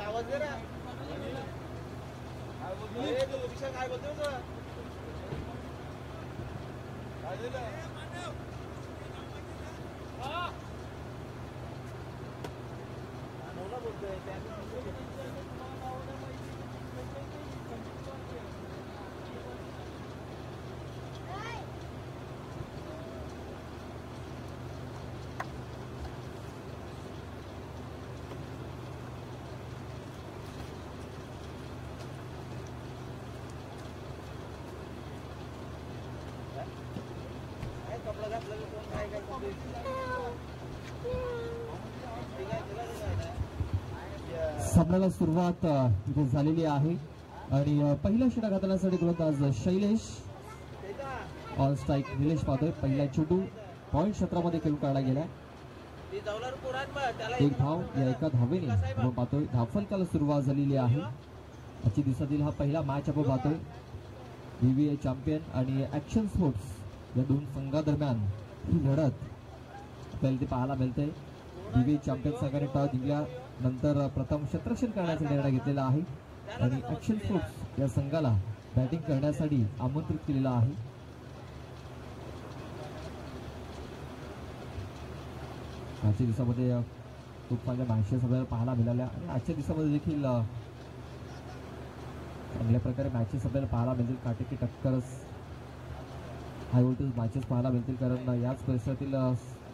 आवाज दे ना विषय काय बोलतो बोलतोय सामन्याला सुरुवात इथे झालेली आहे आणि पहिला षटक घालण्यासाठी गोलंदाज शैलेश ऑन स्ट्राईक निलेश पाहतोय. पहिला चेंडू पॉइंट क्षेत्रामध्ये खेळून काढला गेला. एक धाव या एका धावेने आपण पाहतोय. धावफलकाला सुरुवात झालेली आहे. आजच्या दिवसातील हा पहिला मॅच आपण पाहतोय. BBA चॅम्पियन आणि ऍक्शन स्पोर्ट्स या दोन संघादरम्यान ही लढत आपल्याला ते पाहायला मिळते. BBA चॅम्पियन संघाने टॉस जिंकल्यानंतर प्रथम क्षेत्ररक्षण करण्याचा निर्णय घेतलेला आहे आणि ऍक्शन स्पोर्ट्स या संघाला बॅटिंग करण्यासाठी आमंत्रित केलेलं आहे. आजच्या दिवसामध्ये खूप चांगल्या मॅचेस आपल्याला पाहायला मिळाल्या आणि आजच्या दिवसामध्ये देखील चांगल्या प्रकारे मॅचेस आपल्याला पाहायला मिळतील. काटेकी टक्करच हाय व्होल्टेज मॅचेस पाहायला मिळतील कारण याच परिसरातील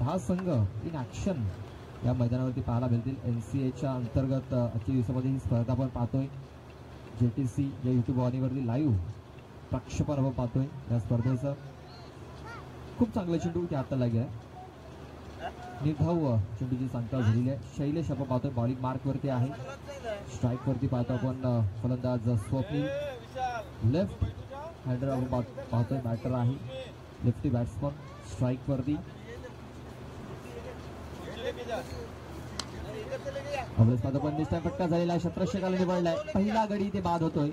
10 संघ इन ॲक्शन या मैदानावरती पाहायला मिळतील. NCAच्या अंतर्गत आजच्या दिवसामध्ये ही स्पर्धा आपण पाहतोय. JTC या यूट्यूब वाहिनीवरती लाईव्ह प्रक्षेपण आपण पाहतोय. या स्पर्धेचं खूप चांगला चेंडू त्या हाताला गेला. निर्धाव चेंडूची सांगता झालेली आहे. शैलेश आपण पाहतोय बॉलिंग मार्कवरती आहे. स्ट्राईकवरती पाहतो आपण फलंदाज स्वप्नील. लेफ्ट हँडर आपण पाहतोय बॅटर आहे. लेफ्टी बॅट्समन स्ट्राईकवरती. पण निष्ठा फटका झालेला आहे. क्षेत्ररक्षकाला निवडलाय. पहिला गडी ते बाद होतोय.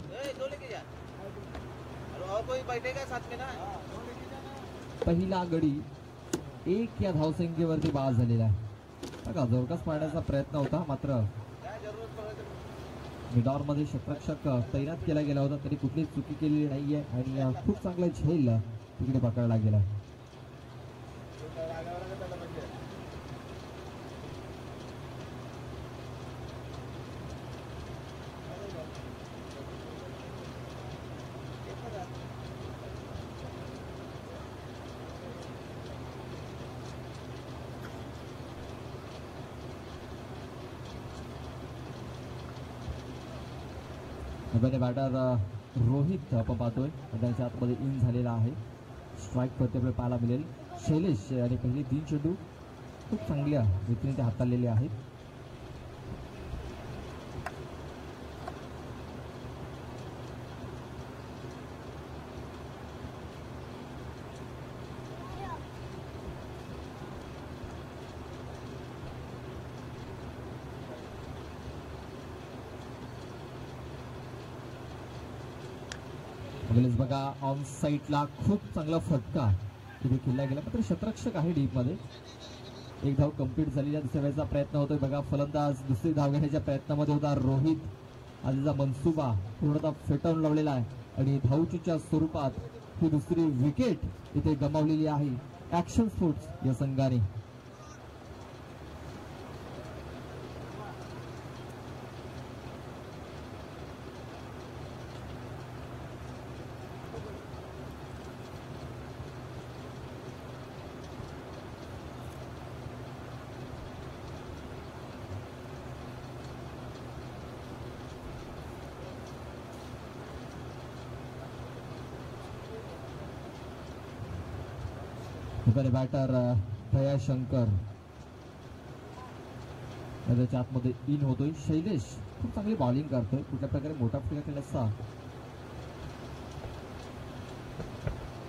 पहिला गडी 1 या धावसंख्येवरती बाद झालेला आहे. बघा जवळपास पाडण्याचा प्रयत्न होता मात्र मिडॉर मध्ये क्षेत्ररक्षक तैनात केला गेला होता तरी कुठलीच चुकी केलेली नाहीये आणि खूप चांगला झेल तिकडे पकडला गेला. बॅटर रोहित आपण पाहतोय त्यांच्या आतमध्ये इन झालेला आहे. स्ट्राईक वरती आपल्याला पाहायला मिळेल. शैलेश आणि पहिले 3 चेंडू खूप चांगल्या रीतीने ते हाताळलेले आहेत. बघा ऑन साईडला खूप चांगला फटका तिथे खेळला गेला मात्र क्षेत्ररक्षक आहे डीप मध्ये. एक धाव कंप्लीट झालेला. दुसऱ्या वेळेचा प्रयत्न होतोय. बघा फलंदाज दुसरी धाव घेण्याच्या प्रयत्नामध्ये होता रोहित. आजचा मनसुबा पूर्णतः फेटाळून लावलेला आहे आणि धावचीच्या स्वरूपात ही दुसरी विकेट इथे गमावलेली आहे ऍक्शन स्पोर्ट्स या संघाने. बॅटर दयाशंकर त्याच्या आतमध्ये इन होतोय. शैलेश खूप चांगली बॉलिंग करतोय. कुठल्या प्रकारे मोठा फटका खेळण्याचा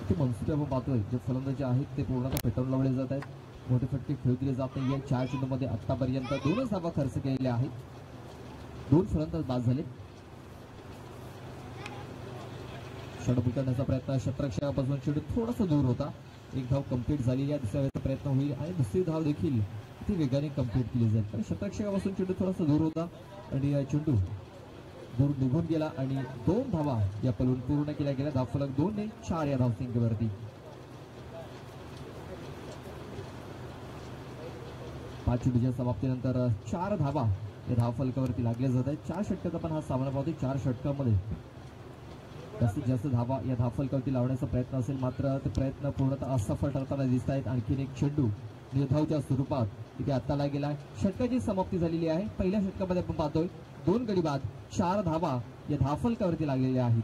ते मनसुबे आपण पाहतोय. जे फलंदाजी आहेत ते पूर्णतः पेटवून लावले जात आहेत. मोठे फटके खेळू दिले जात नाही. 4 चेंडूमध्ये आतापर्यंत 2 धावा खर्च केलेल्या आहेत. 2 फलंदाज बाद झाले. षटभूल करण्याचा प्रयत्न क्षेत्ररक्षकापासून चेंडू थोडासा दूर होता. एक धाव कंप्लीट झालेली आहे. दुसऱ्या वेळेचा प्रयत्न होईल आणि दुसरी धाव देखील ती वेगाने कंप्लीट केली जाईल. कारण क्षेत्ररक्षकापासून चेंडू थोडासा दूर होता आणि चेंडू दूर निघून गेला आणि 2 धावा या पलून पूर्ण केल्या गेल्या. धावफलक 2-4 या धावसंख्येवरती. 5 चेंडूच्या समाप्तीनंतर 4 धावा या धावफलकावरती लागल्या जात आहेत. 4 षटकात आपण हा सामना पाहतोय. 4 षटकामध्ये जास्तीत जास्त धावा या धावफलकावरती लावण्याचा प्रयत्न असेल, मात्र ते प्रयत्न पूर्णतः असफल ठरताना दिसत आहेत. आणखीन एक चेंडू निर्धावच्या स्वरूपात इथे आत्ताला गेला. षटकाची समाप्ती झालेली आहे. पहिल्या षटकामध्ये आपण पाहतोय 2 गडी बाद, 4 धावा या धावफलकावरती लागलेल्या आहेत.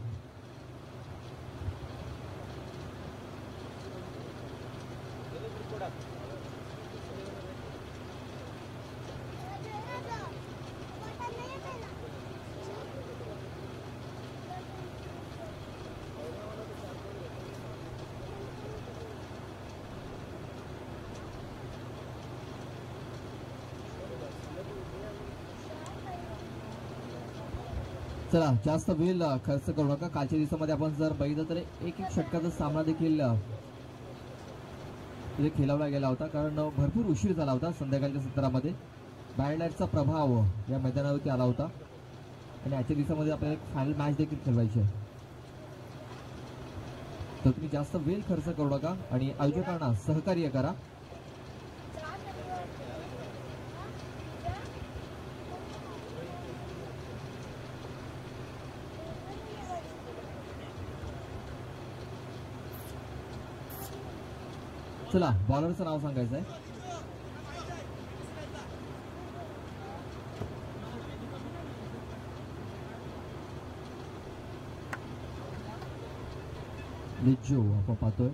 चला, जास्त वेळ खर्च करू नका. कालच्या दिवसामध्ये आपण जर बघितलं तर एक षटकाचा सामना देखील तिथे खेळवला गेला होता, कारण भरपूर उशीर झाला होता. संध्याकाळच्या सत्रामध्ये बॅडलाईटचा प्रभाव या मैदानावरती आला होता आणि आजच्या दिवसामध्ये आपल्याला एक फायनल मॅच देखील खेळवायची आहे. तर तुम्ही जास्त वेळ खर्च करू नका आणि आयोजकांना सहकार्य करा. चला, बॉलरचं नाव सांगायचं आहे. लिजो आपण पाहतोय.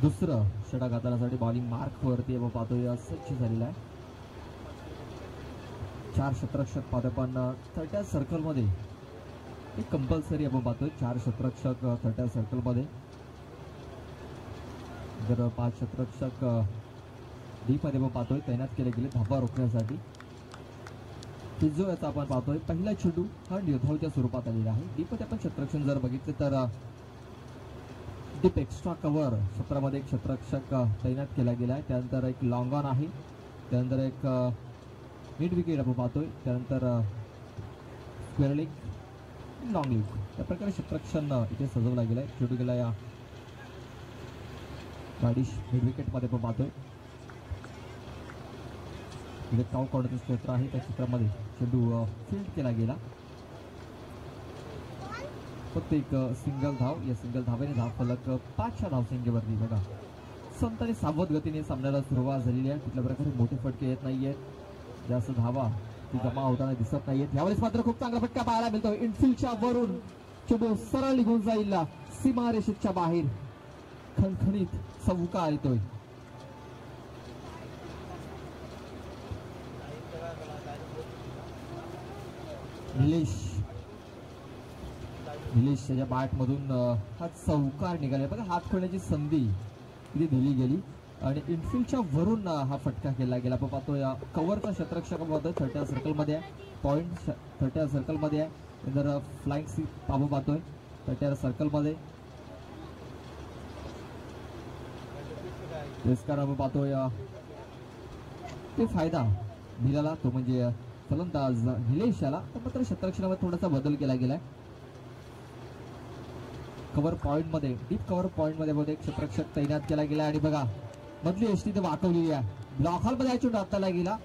दुसरं षटक हाताळण्यासाठी बॉलिंग मार्क वरती आपण पाहतोय सज्ज झालेला आहे. 4 क्षेत्ररक्षक पाहतोय पण 30 सर्कलमध्ये एक कंपल्सरी आपण पाहतोय. 4 क्षेत्ररक्षक 30 सर्कलमध्ये. जर 5 क्षेत्ररक्षक डीप मध्ये आपण पाहतोय तैनात केले गेले धावा रोखण्यासाठी. जो याचा आपण पाहतोय पहिला चेंडू हा निर्धावच्या स्वरूपात आलेला आहे. डीप मध्ये आपण क्षेत्ररक्षण जर बघितले तर डीप एक्स्ट्रा कव्हर क्षेत्रामध्ये एक क्षेत्ररक्षक तैनात केला गेला आहे. त्यानंतर एक लॉंग ऑन आहे. त्यानंतर एक मिड विकेट आपण पाहतोय. त्यानंतर स्क्वेअर लेग, लॉंग लीग, त्या प्रकारे क्षेत्ररक्षण इथे सजवला गेलाय. चेंडू गेला या गाडी मिड विकेटमध्ये आपण पाहतोय. इथे काउ कॉर्नरचं क्षेत्र आहे, त्या क्षेत्रामध्ये चेंडू फील्ड केला गेला. फक्त एक सिंगल धाव. या सिंगल धावेने धावफलक 5च्या धावसंख्येवरती. बघा, संत आणि सावध गतीने सामन्याला सुरुवात झालेली आहे. कुठल्या प्रकारे मोठे फटके येत नाहीयेत. जास्त धावा ती जमा होताना दिसत नाहीयेत. यावेळेस मात्र खूप चांगला फटका पाहायला मिळतोय. इनफिल्डच्या वरून चेंडू सरळ निघून जाईल सीमारेषेच्या बाहेर. खणखणीत चौकार येतोय. निलेश त्याच्या बॅट मधून हा चौकार निघाला. बघा, हात खोलण्याची संधी इथे दिली गेली आणि इनफिल्डच्या वरून हा फटका केला गेला. आपण पाहतो या कव्हरचा क्षेत्ररक्षकामध्ये 30 सर्कलमध्ये आहे. पॉइंट 30 सर्कलमध्ये आहे. जर फ्लाइंग सीट आपण पाहतोय 30 सर्कलमध्ये. कारण आपण पाहतोय ते फायदा दिलेला तो म्हणजे फलंदाज निलेश याला. मात्र क्षेत्ररक्षणामध्ये थोडासा बदल केला गेलाय. कव्हर पॉइंट मध्ये, डीप कव्हर पॉइंट मध्ये एक क्षेत्ररक्षक तैनात केला गेला आणि बघा मधली एसटी ते वाकवलेली आहे. ब्लॉक हॉल मध्ये चेंडू हाताला गेला.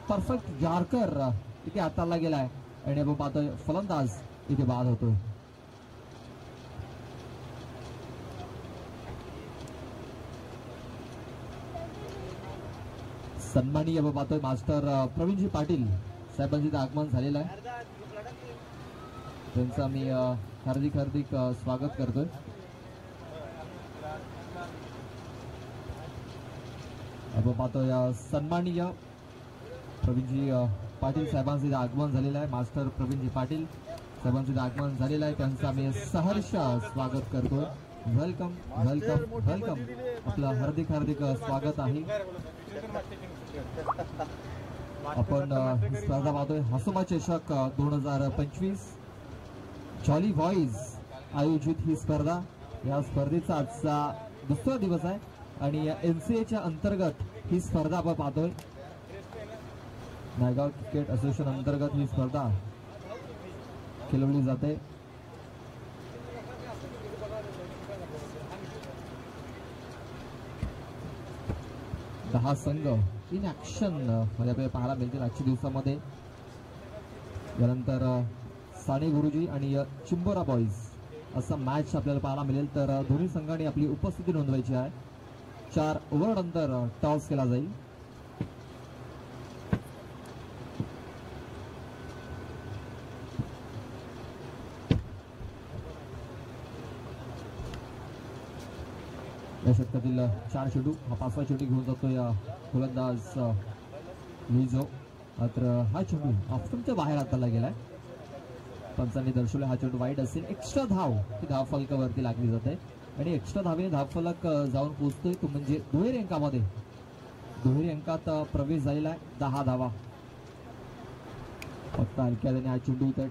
परफेक्ट जारकर इथे हाताला गेलाय आणि आपण पाहतोय फलंदाज इथे बाद होतोय. सन्माननीय आपण पाहतोय मास्टर प्रवीणजी पाटील साहेबांचं आगमन झालेलं आहे. त्यांचं मी हार्दिक स्वागत करतोय. आपण पाहतोय सन्माननीय प्रवीणजी पाटील साहेबांचं आगमन झालेलं आहे. मास्टर प्रवीणजी पाटील साहेबांचं आगमन झालेलं आहे. त्यांचं आम्ही सहर्ष स्वागत करतोय. Welcome welcome welcome. आपलं हार्दिक स्वागत आहे. आपण ही स्पर्धा पाहतोय हसोमा चषक 2025 जॉली बॉईज आयोजित ही स्पर्धा. या स्पर्धेचा आजचा दुसरा दिवस आहे आणि NCA च्या अंतर्गत ही स्पर्धा आपण पाहतोय. नायगाव क्रिकेट असोसिएशन अंतर्गत ही स्पर्धा खेळवली जाते. दहा संघ इन ऍक्शन मध्ये आपल्याला पाहायला मिळतील आजच्या दिवसामध्ये. यानंतर साने गुरुजी आणि चिंबोरा बॉईज असा मॅच आपल्याला पाहायला मिळेल. तर दोन्ही संघांनी आपली उपस्थिती नोंदवायची आहे. 4 ओव्हर नंतर टॉस केला जाईल. या षटकातील 4 चेंडू हा 5वा चेंडू घेऊन जातोय गोलंदाज लिझो. मात्र हा चेंडू ऑफस्टंपच्या बाहेर हाताला गेलाय. पंचांनी दर्शवले हा चेंडू वाईड असेल. एक्स्ट्रा धाव ही धाव फलकावरती लागली जाते आणि एक्स्ट्रा धावेने धाव फलक जाऊन पोहोचतोय तो म्हणजे दुहेरी अंकामध्ये. दुहेरी अंकात प्रवेश झालेला आहे. 10 धावा. फक्त हलक्याने हा चेंडू इथं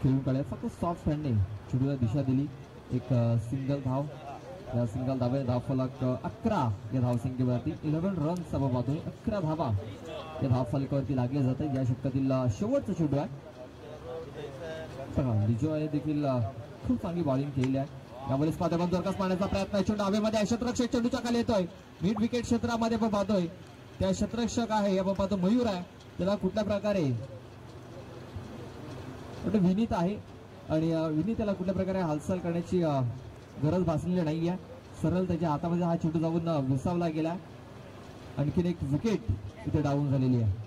खेळून काढला. फक्त सॉफ्ट हँडने चेंडूला दिशा दिली. एक सिंगल धाव. या सिंगल धावे धाव फलक 11 या धावसंख्येवरती 11 रन्स आपण पाहतोय. 11 धावा या धाव फलकावरती लागले जाते. या षटकातील शेवटचा चेंडू आहे. लिजो देखील खूप चांगली बॉलिंग केली आहे. यामध्ये स्पर्धेमध्ये जोरदार मारण्याचा प्रयत्न. चेंडू हवेमध्ये क्षेत्ररक्षक चेंडूच्या खाली येतोय. मिड विकेट क्षेत्रामध्ये आपण पाहतोय त्या क्षेत्ररक्षक आहे आपण पाहतो मयूर आहे. त्याला कुठल्या प्रकारे विनीत आहे आणि विनीत त्याला कुठल्या प्रकारे हालचाल करण्याची गरज भासलेली नाहीये. सरळ त्याच्या हातामध्ये हा चेंडू जाऊन विसावला गेला. आणखीन एक विकेट इथे डाऊन झालेली आहे.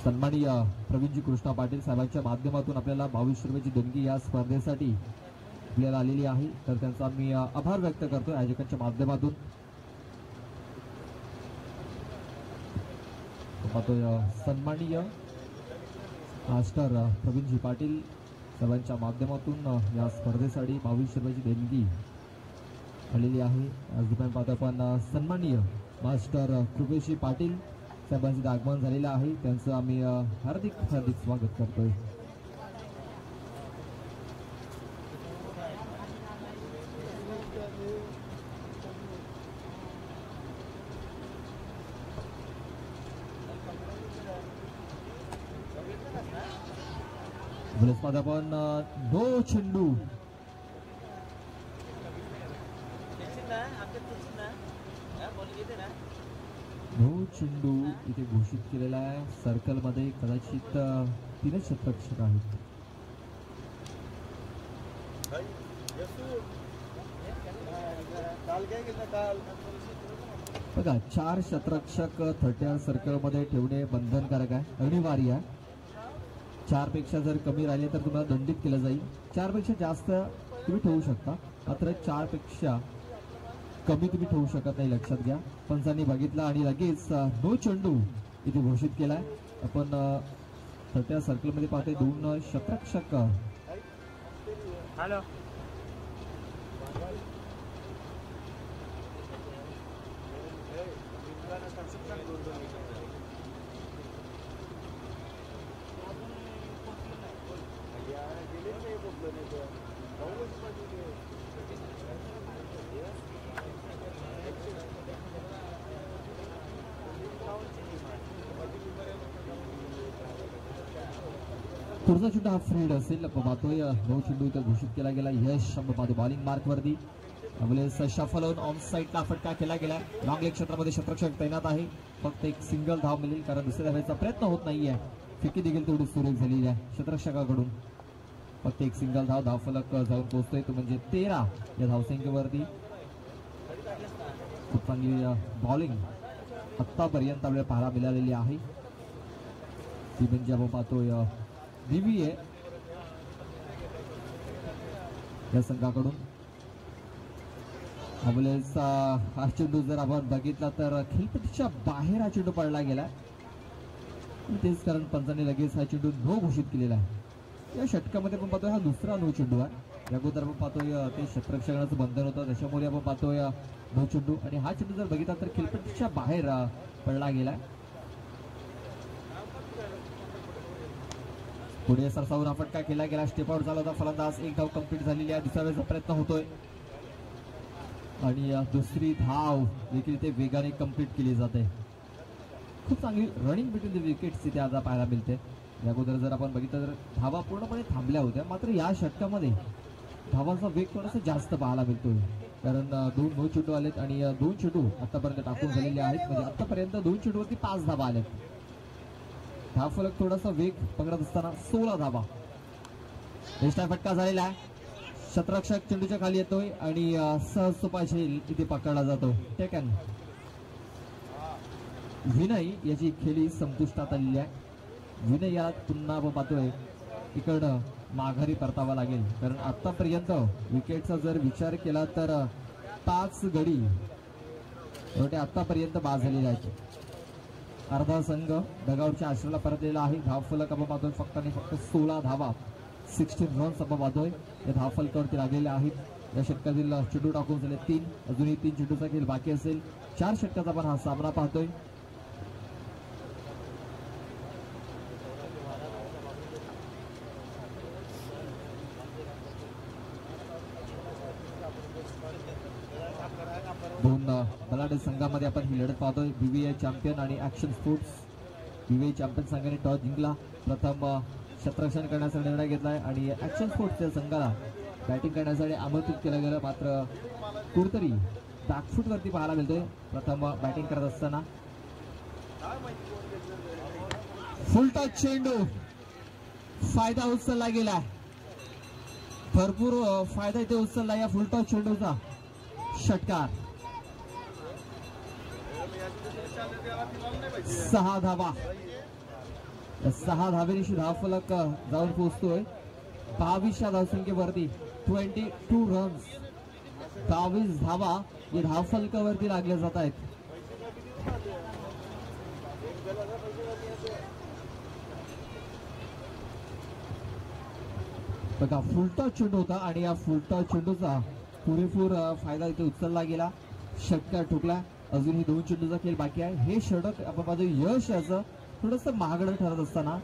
सन्माननीय प्रवीणजी कृष्णा पाटील साहेबांच्या माध्यमातून आपल्याला 22 रुपयाची देणगी या स्पर्धेसाठी आपल्याला आलेली आहे. तर त्यांचा मी आभार व्यक्त करतो आयोजकांच्या माध्यमातून. पाहतोय सन्माननीय मास्टर प्रवीणजी पाटील साहेबांच्या माध्यमातून या स्पर्धेसाठी 22 रुपयाची देणगी आलेली आहे. आज दुपारी पाहतो आपण सन्माननीय मास्टर कृपेशजी पाटील साहेबांचं आगमन झालेलं आहे. त्यांचं आम्ही हार्दिक हार्दिक स्वागत करतोय. आपण नो चेंडू नो चेंडू इथे घोषित केलेला आहे. सर्कल मध्ये कदाचित 3 क्षेत्ररक्षक आहेत. बघा 4 क्षेत्ररक्षक 30 सर्कल मध्ये ठेवणे बंधनकारक आहे, अनिवार्य आहे. 4 पेक्षा जर कमी राहिले तर तुम्हाला दंडित केलं जाईल. 4 पेक्षा जास्त तुम्ही ठेवू शकता, मात्र 4 पेक्षा कमी तुम्ही ठेवू शकत नाही, लक्षात घ्या. पंचांनी बघितला आणि लगेच नो चेंडू इथे घोषित केलाय. आपण त्या सर्कल मध्ये पाहतोय 2 क्षेत्ररक्षक. हॅलो पुढचा चेंडू हा फ्रीड असेल. पाहतोय नो चेंडू इथं घोषित केला गेला. यश पाहतो बॉलिंग मार्क वरती. शफल होऊन ऑन साईडला फटका केला गेला. लॉंग लेग क्षेत्रामध्ये क्षेत्ररक्षक तैनात आहे. फक्त एक सिंगल धाव मिळेल कारण दुसऱ्या धावेचा प्रयत्न होत नाहीये. फिकी देखील तेवढी सुरेख झालेली आहे क्षेत्ररक्षकाकडून. फक्त एक सिंगल धावफलक जाऊन पोहोचतोय तो म्हणजे 13 या धावसंख्येवरती. खूप चांगली बॉलिंग आतापर्यंत आपल्याला पाहायला मिळालेली आहे. ती म्हणजे आपण पाहतोय DVA या संघाकडून. हा चेंडू जर आपण बघितला तर खेळपट्टीच्या बाहेर हा चेंडू पडला गेला. तेच कारण पंचांनी लगेच हा चेंडू नो घोषित केलेला आहे. या षटकामध्ये आपण पाहतोय हा दुसरा नो चेंडू आहे. या अगोदर आपण पाहतोय ते क्षेत्ररक्षणाचं बंधन होतं, त्याच्यामुळे आपण पाहतोय नो चेंडू. आणि हा चेंडू जर बघितला तर खेळपट्टीच्या बाहेर पडला गेला. पुढे सरसावून हा फटका केला गेला. स्टेप आउट झाला होता फलंदाज. एक धाव कंप्लीट झालेली आहे. दुसऱ्या वेळेचा प्रयत्न होतोय आणि दुसरी धाव देखील ते वेगाने कंप्लीट केली जाते. खूप चांगली रनिंग बिटवीन द विकेट्स इथे आता पाहायला मिळते. या अगोदर जर आपण बघितलं तर धावा पूर्णपणे थांबल्या होत्या, मात्र या षटकामध्ये धावांचा वेग थोडासा जास्त पाहायला मिळतोय. कारण 2 नो चेंडू आलेत आणि 2 चेंडू आतापर्यंत टाकून झालेले आहेत. म्हणजे आतापर्यंत 2 चेंडूवरती 5 धावा आल्यात. धावफलक थोडासा वेग पकडत असताना 16 धावा. बेस्टा फटका झालेला आहे. क्षेत्ररक्षक चेंडूच्या खाली येतोय आणि सहज सोपा झेल इथे पकडला जातो. टेकन विनय याची खेळी संपुष्टात आलेली आहे. विनय यात पुन्हा आपण पाहतोय इकडं माघारी परतावा लागेल. कारण आतापर्यंत विकेटचा जर विचार केला तर 5 गडी आतापर्यंत बाद झालेले आहेत. अर्धा संघ डगआउटच्या आश्रयाला परतलेला आहे. धावफलक आपण पाहतोय फक्त आणि फक्त 16 धावा, 16 रन्स आपण पाहतोय या धावफलकावरती लागलेले आहेत. या षटकातील चेंडू टाकून झाले 3. अजूनही 3 चेंडूचा खेळ बाकी असेल. 4 षटकाचा आपण हा सामना पाहतोय. दोन बलाढ्य संघामध्ये आपण ही लढत पाहतोय. BVA चॅम्पियन आणि ऍक्शन स्पोर्ट्स. BVA चॅम्पियन संघाने टॉस जिंकला. प्रथम क्षेत्ररक्षण करण्याचा निर्णय घेतलाय आणि ऍक्शन स्पोर्ट्सच्या संघाला बॅटिंग करण्यासाठी आमंत्रित केलं गेलं. मात्र कुठतरी बॅकफूट वरती पाहायला मिळतोय प्रथम बॅटिंग करत असताना. फुल टॉस चेंडू फायदा उचलला गेला. भरपूर फायदा इथे उचलला या फुल टॉस चेंडूचा. षटकार 6 धावा. 6 धावेनिशी धावफलक जाऊन पोहोचतोय 22 या धावसंख्येवरती. 22 रन्स, 22 धावा या धावफलकावरती लागल्या जात आहेत. बघा फुलटॉस चेंडू होता आणि या फुलटॉस चेंडूचा पुरेपूर फायदा इथे उचलला गेला. षटकार ठोकला. अजूनही 2 चेंडूचा खेळ बाकी आहे. हे षटक आपण पाहतो यश याचं थोडस महागडं ठरत असताना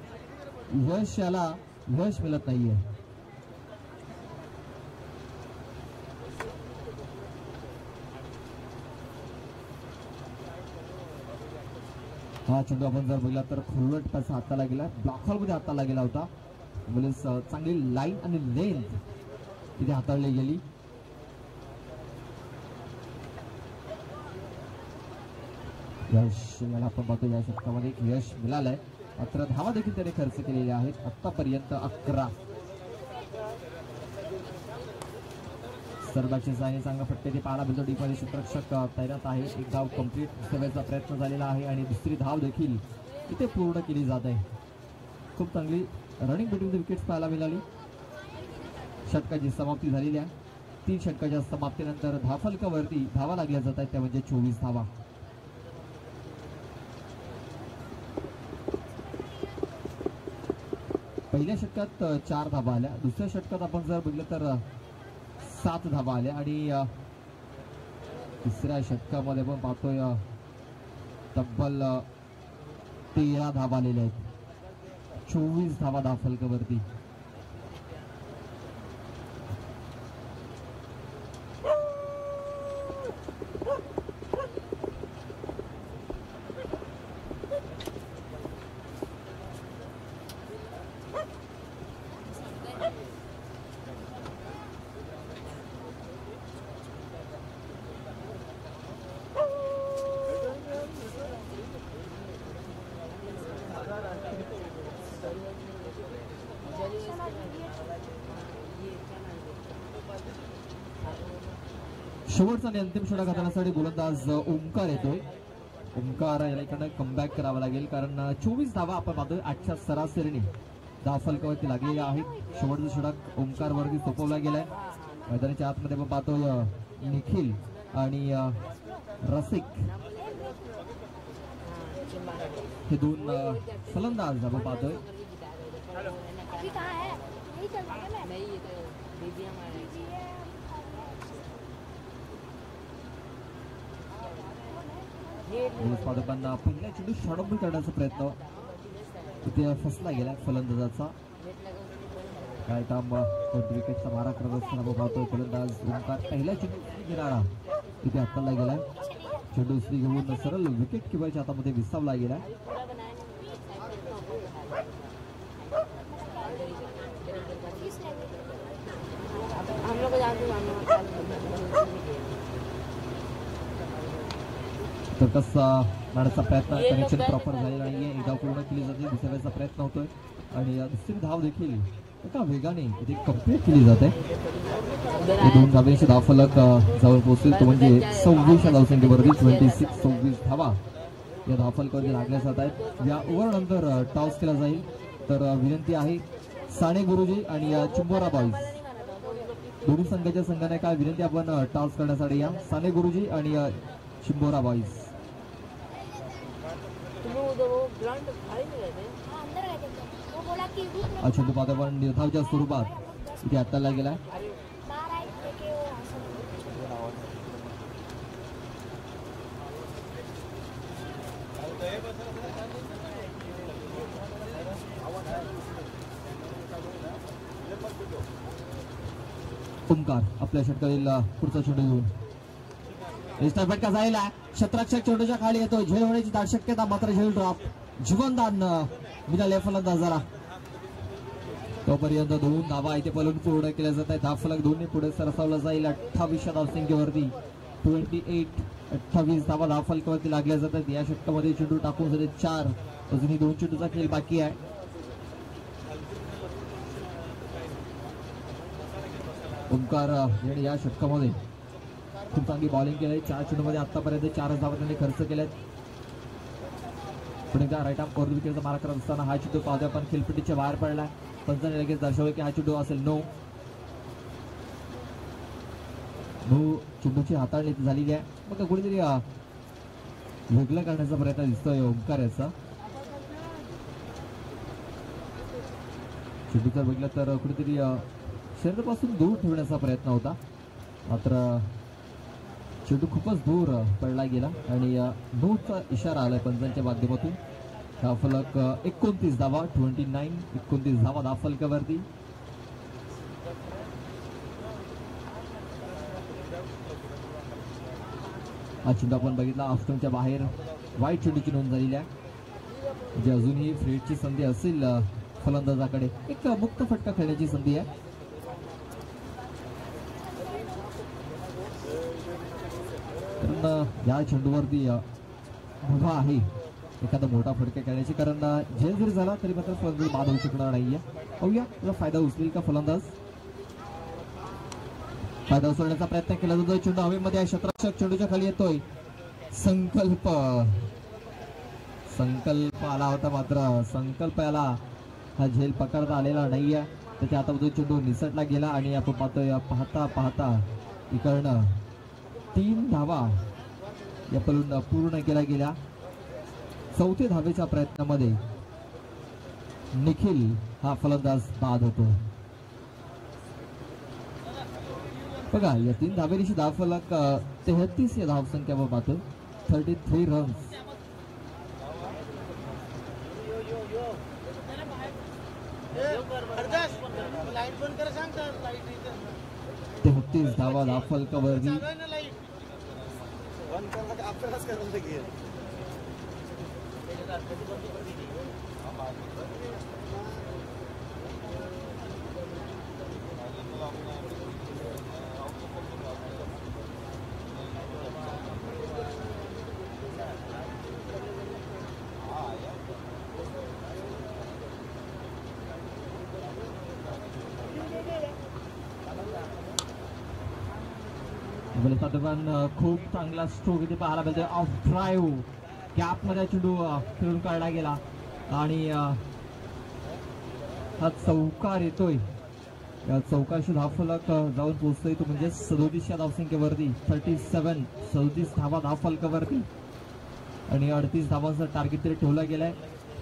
याला यश मिळत नाहीये. हा चेंडू आपण जर बघितला तर खुरवट त्याचा हाताला गेला. ब्लॉक हॉल मध्ये हाताला गेला होता. म्हणजे चांगली लाईन आणि लेंथ तिथे हाताळली गेली. यश याला आपण पाहतो या षटकामध्ये यश मिळालंय. मात्र धावा देखील त्याने खर्च केलेले आहेत आतापर्यंत 11. सर्वांची साईने चांगला फटके ते पाहायला मिळतो. डीपमध्ये क्षेत्ररक्षक तैनात आहे. एक धाव कंप्लीट सेवेचा प्रयत्न झालेला आहे आणि दुसरी धाव देखील इथे पूर्ण केली जात आहे. खूप चांगली रनिंग बिटवीन द विकेट्स पाहायला मिळाली. षटकाची समाप्ती झालेली आहे. 3 षटकाच्या समाप्तीनंतर धावफलकावरती धावा लागल्या जात आहेत त्या म्हणजे 24 धावा. पहिल्या षटकात 4 धावा आल्या. दुसऱ्या षटकात आपण जर बघितलं तर 7 धावा आल्या आणि तिसऱ्या षटकामध्ये आपण पाहतोय तब्बल 13 धावा आलेल्या आहेत. 24 धावा धावफलकावरती. शेवटचा आणि अंतिम षटक हाताळण्यासाठी गोलंदाज ओमकार येतोय. ओमकार याला इकडनं कमबॅक करावा लागेल, कारण 24 धावा आपण पाहतोय 8च्या सरासरीने धावफलकावरती लागलेल्या आहेत. शेवटचं षटक ओमकार वरती सोपवला गेलाय. मैदानाच्या आतमध्ये आपण पाहतोय निखिल आणि रसिक हे दोन फलंदाज आपण पाहतोय. पादकांना पहिल्या चेंडू षडंबी करण्याचा प्रयत्न तिथे फसला गेला फलंदाजाचा. काय काम विकेटचा मारा करत असताना आपण पाहतोय फलंदाज ओमकार पहिल्या चेंडू घेणारा तिथे हाताला गेला. चेंडू उचली घेऊन सरळ विकेट किपरच्या हातामध्ये विसावला गेला. तर कसा मारण्याचा प्रयत्न कनेक्शन प्रॉपर झालेला नाहीये. एक धाव पूर्ण केली जाते, दुसऱ्या वेळेचा प्रयत्न होतोय आणि दुसरी धाव देखील एका वेगाने इथे कंप्लीट केली जाते. दोन धावेचे धावफलक जवळ पोहोचतील, तो म्हणजे 26 या धावसंख्येवरती 26 धावा या धावफलकावरती लागल्या जात आहेत. या ओव्हर नंतर टॉस केला जाईल. तर विनंती आहे साने गुरुजी आणि चिंबोरा बॉईज दोन्ही संघाच्या संघाने काय विनंती आपण टॉस करण्यासाठी या साने गुरुजी आणि चिंबोरा बॉईज. चेंडू पादापण निर्धावच्या स्वरूपात इथे हाताळला गेला. ओमकार आपल्या षटकातील पुढचा चेंडू घेऊन फटका जायला क्षेत्ररक्षक चेंडूच्या खाली येतो. झेल होण्याची दाट शक्यता, मात्र झेल ड्रॉप. जीवनदान मिळाले फलंदाजाला. तोपर्यंत 2 धावा इथे पलून पूर्ण केल्या जात आहेत. धावफलक 2 पुढे सरसावला जाईल. 28 या धावसंख्येवरती 28 धावा धावफलकावरती लागल्या जातात. या षटकामध्ये चेंडू टाकून झाले 4. अजूनही 2 चेंडूचा खेळ बाकी आहे. ओमकार यांनी या षटकामध्ये खूप चांगली बॉलिंग केली. 4 चेंडूमध्ये आतापर्यंत 4 धावा त्यांनी खर्च केल्यात. पुढे राईट आर्म कॉर्नर विकेटचा मारा करत असताना हा चेंडू पाहतोय आपण खेळपट्टीच्या बाहेर पडला. पंचाने लगेच दर्शवलं की हा चेंडू असेल नो. चेंडूची हाताळणी झालेली आहे. मग कुठेतरी वेगळं करण्याचा प्रयत्न दिसतोय ओमकार याचा. चेंडू जर बघितलं तर कुठेतरी शरीरापासून दूर ठेवण्याचा प्रयत्न होता, मात्र चेंडू खूपच दूर पडला गेला आणि नोचा इशारा आलाय पंचांच्या माध्यमातून. धावफलक 29 धावा 29 धावा धावफलकावरती. हा चेंडू आपण बघितला ऑफस्टंपच्या बाहेर वाईट चेंडूची नोंद झालेली आहे. म्हणजे अजूनही फ्रेडची संधी असेल फलंदाजाकडे. एक मुक्त फटका खेळण्याची संधी आहे. या चेंडूवरती मुभा आहे एखादा मोठा फटका खेळण्याची, कारण झेल जरी झाला तरी मात्र फलंदाज बाद होऊ शकणार नाहीये. पाहूया त्याचा फायदा उचलेल का फलंदाज. फायदा उचलण्याचा प्रयत्न केला जातोय. चेंडू हवेमध्ये आहे. क्षेत्ररक्षक चेंडूच्या खाली येतोय. संकल्प आला होता, मात्र संकल्प याला हा झेल पकडता आलेला नाहीये. त्याच्या हातामधून चेंडू निसटला गेला आणि आपण पाहतोय पाहता इकडनं 3 धावा या पलून पूर्ण केल्या गेल्या. 4थ्या धावेच्या प्रयत्नामध्ये निखिल हा फलंदाज बाद होतो. बघा या 3 धावेची धावफलक 33 या धावसंख्येवर पाहतो. 33 रन्स. ते 33 धावा धावफलकावरती. दरम्यान खूप चांगला स्ट्रोक इथे पाहायला मिळतोय. ऑफ ड्राईव्ह गॅप मध्ये चेंडू फिरून काढला गेला आणि हा चौकार येतोय. या चौकाशी धावफलक जाऊन पोहोचतोय तो म्हणजे 37 या धावसंख्येवरती. 37 धावा धावफलकावरती आणि 38 धावांचा टार्गेट तरी ठेवला गेलाय.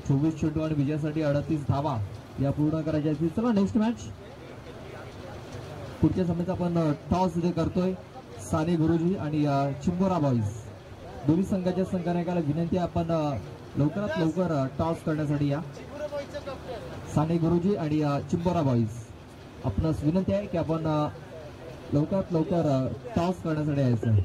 24 चेंडू आणि विजयासाठी 38 धावा या पूर्ण करायच्या असतील. चला नेक्स्ट मॅच पुढच्या सामन्याचा आपण टॉस इथे करतोय. साने गुरुजी आणि चिंबोरा बॉईज दोन्ही संघाच्या संघनायकाला विनंती आहे आपण लवकरात लवकर टॉस करण्यासाठी या. साने गुरुजी आणि चिंबोरा बॉईज आपणास विनंती आहे की आपण लवकरात लवकर टॉस करण्यासाठी यायचं.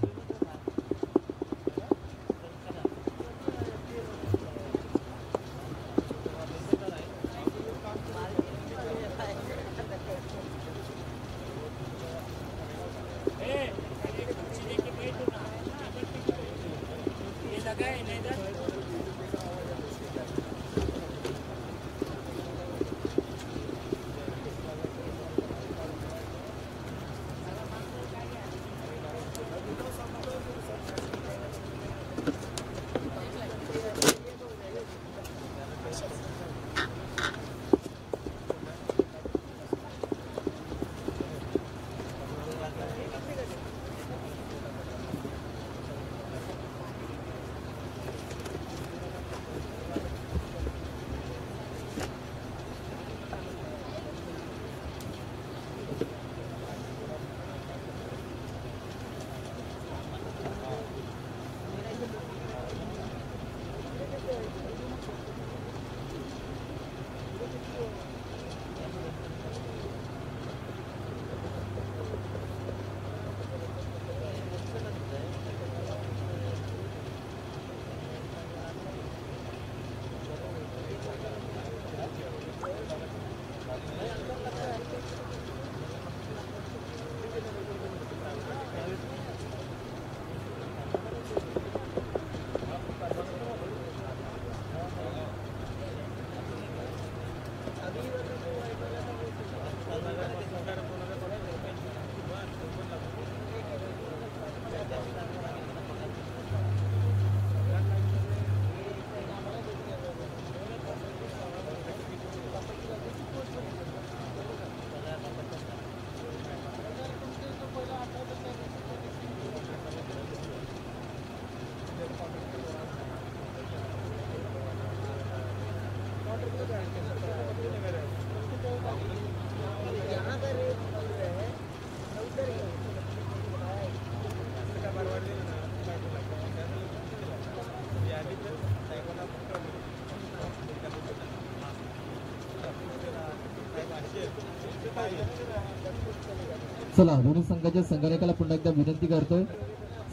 चला दोन्ही संघाच्या संघनायकाला पुन्हा एकदा विनंती करतोय.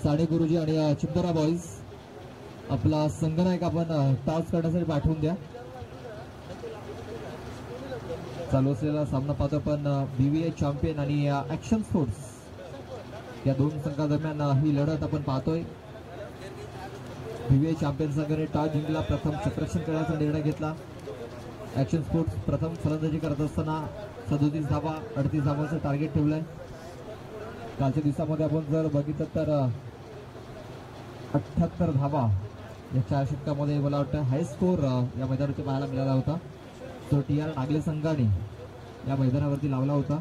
साने गुरुजी आणि चिंबोरा बॉईज आपला संघनायक आपण टॉस करण्यासाठी पाठवून द्या. चालू असलेला सामना पाहतो आपण BVA चॅम्पियन आणि ऍक्शन स्पोर्ट्स या दोन संघादरम्यान ही लढत आपण पाहतोय. BVA चॅम्पियन संघाने टॉस जिंकला, प्रथम क्षेत्ररक्षण करण्याचा निर्णय घेतला. ऍक्शन स्पोर्ट्स प्रथम फलंदाजी करत असताना 37 धावा 38 धावांचं टार्गेट ठेवलंय. कालच्या दिवसामध्ये आपण जर बघितलं तर 78 धावा या 4 षटकामध्ये मला वाटतं हाय स्कोर या मैदानावरती पाहायला मिळाला होता. तो TR नागले संघाने या मैदानावरती लावला होता.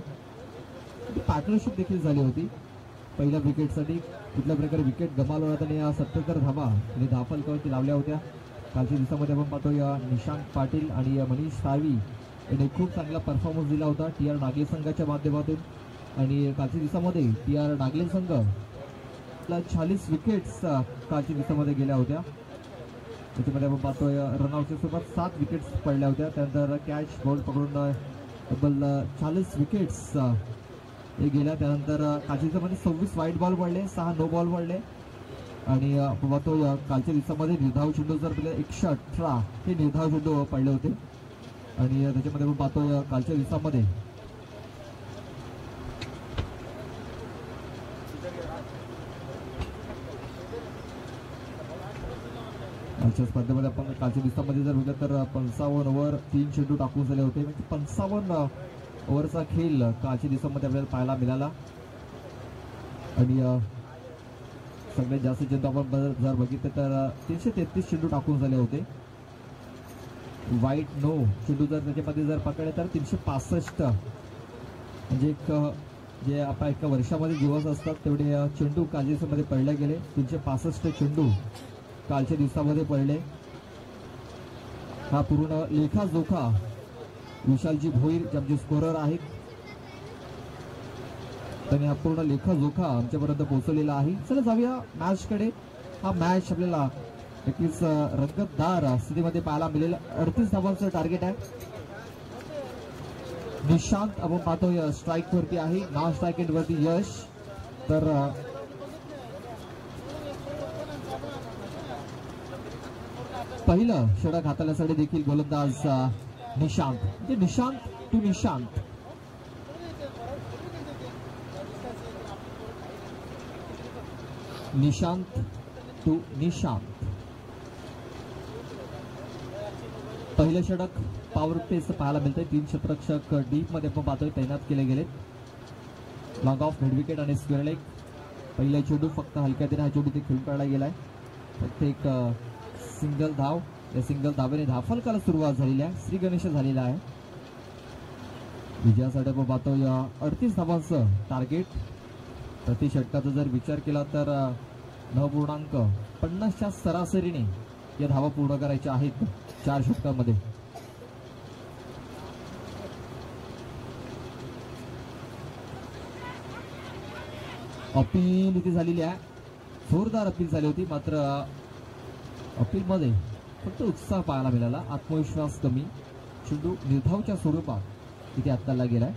पार्टनरशिप देखील झाली होती. पहिल्या विकेटसाठी कुठल्या प्रकारे विकेट गमावला होता आणि 77 धावा आणि धावफलकावरती लावल्या होत्या. कालच्या दिवसामध्ये आपण पाहतो या निशांत पाटील आणि मनीष साळवी यांनी खूप चांगला परफॉर्मन्स दिला होता TR नागले संघाच्या माध्यमातून. आणि कालच्या दिवसामध्ये TR नागले संघ 40 विकेट्स कालच्या दिवसामध्ये गेल्या होत्या. त्याच्यामध्ये आपण पाहतोय रनआउटच्या सोबत 7 विकेट्स पडल्या होत्या. त्यानंतर कॅच बॉल पकडून तब्बल 40 विकेट्स हे गेल्या. त्यानंतर कालच्या दिवसामध्ये 26 वाईट बॉल पडले, 6 नो बॉल पडले. आणि आपण पाहतो कालच्या दिवसामध्ये निर्धाव चेंडू जर 118 हे निर्धाव चेंडू पडले होते. आणि त्याच्यामध्ये आपण पाहतो कालच्या दिवसामध्ये आजच्या स्पर्धेमध्ये आपण कालच्या दिवसामध्ये जर बघितलं तर 55 ओव्हर 3 चेंडू टाकून झाले होते. म्हणजे 55 ओव्हरचा खेळ कालच्या दिवसामध्ये आपल्याला पाहायला मिळाला. आणि सगळ्यात जास्त चेंडू आपण जर बघितलं तर 333 चेंडू टाकून झाले होते. वाईट नो चेंडू जर त्याच्यामध्ये जर पकडले तर 365 म्हणजे एक जे आपल्या एका वर्षामध्ये दिवस असतात तेवढे चेंडू कालच्या दिवसामध्ये पडले गेले. 365 चेंडू कालच्या दिवसामध्ये पडले. हा पूर्ण लेखाजोखा विशालजी भोईर जे आमचे स्कोरर आहेत त्यांनी हा पूर्ण लेखाजोखा आमच्यापर्यंत पोहोचवलेला आहे. चला जाऊया मॅचकडे. हा मॅच आपल्याला नक्कीच रंगतदार स्थितीमध्ये पाहायला मिळेल. 38 धावांचं टार्गेट आहे. निशांत आपण पाहतोय स्ट्राईक वरती आहे. नॉन स्ट्राईक एंड वरती यश. तर पहिलं षटक हाताळण्यासाठी देखील गोलंदाज निशांत म्हणजे निशांत टू निशांत. निशांत टू निशांत. पहिलं षटक पॉवर प्लेच पाहायला मिळतंय. 3 क्षेत्ररक्षक डीप मध्ये आपण पाहतोय तैनात केले गेले. लॉंग ऑफ मिड विकेट आणि स्क्वेअर लेग. पहिला चेंडू फक्त हलक्यातीने हा चेंडू ते खेळून काढला गेलाय. फक्त एक सिंगल धाव. या सिंगल धावेने धावफलकाला सुरुवात झालेली आहे. श्री गणेश झालेला आहे. विजयासाठी आपण पाहतोय 38 धावांचं टार्गेट. प्रति षटकाचा जर विचार केला तर 9.50च्या सरासरीने या धावा पूर्ण करायच्या आहेत 4 षटकांमध्ये. अपील इथे झालेली आहे. जोरदार अपील झाली होती. मात्र अपील मध्ये फक्त उत्साह पाहायला मिळाला. आत्मविश्वास कमी. चेंडू निर्धावच्या स्वरूपात इथे हाताळला गेलाय.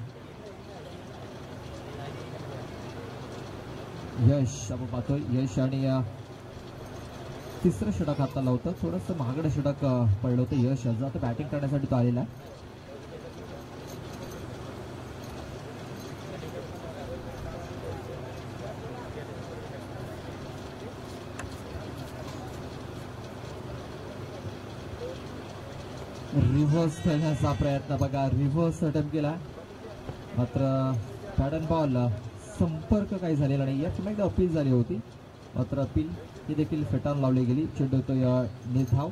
यश आपण पाहतोय यश आणि तिसरं षटक हाताला होतं. थोडंसं महागडं षटक पडलं होतं. यश आता बॅटिंग करण्यासाठी तो आलेला आहे. रिव्हर्स खेळण्याचा प्रयत्न बघा. रिव्हर्स अटेम्प्ट केला मात्र पॅडन बॉल संपर्क काही झालेला नाही. या पुन्हा एकदा अपील झाली होती मात्र अपील ही देखील फेटाळून लावली गेली. चेंडू तो निर्धाव.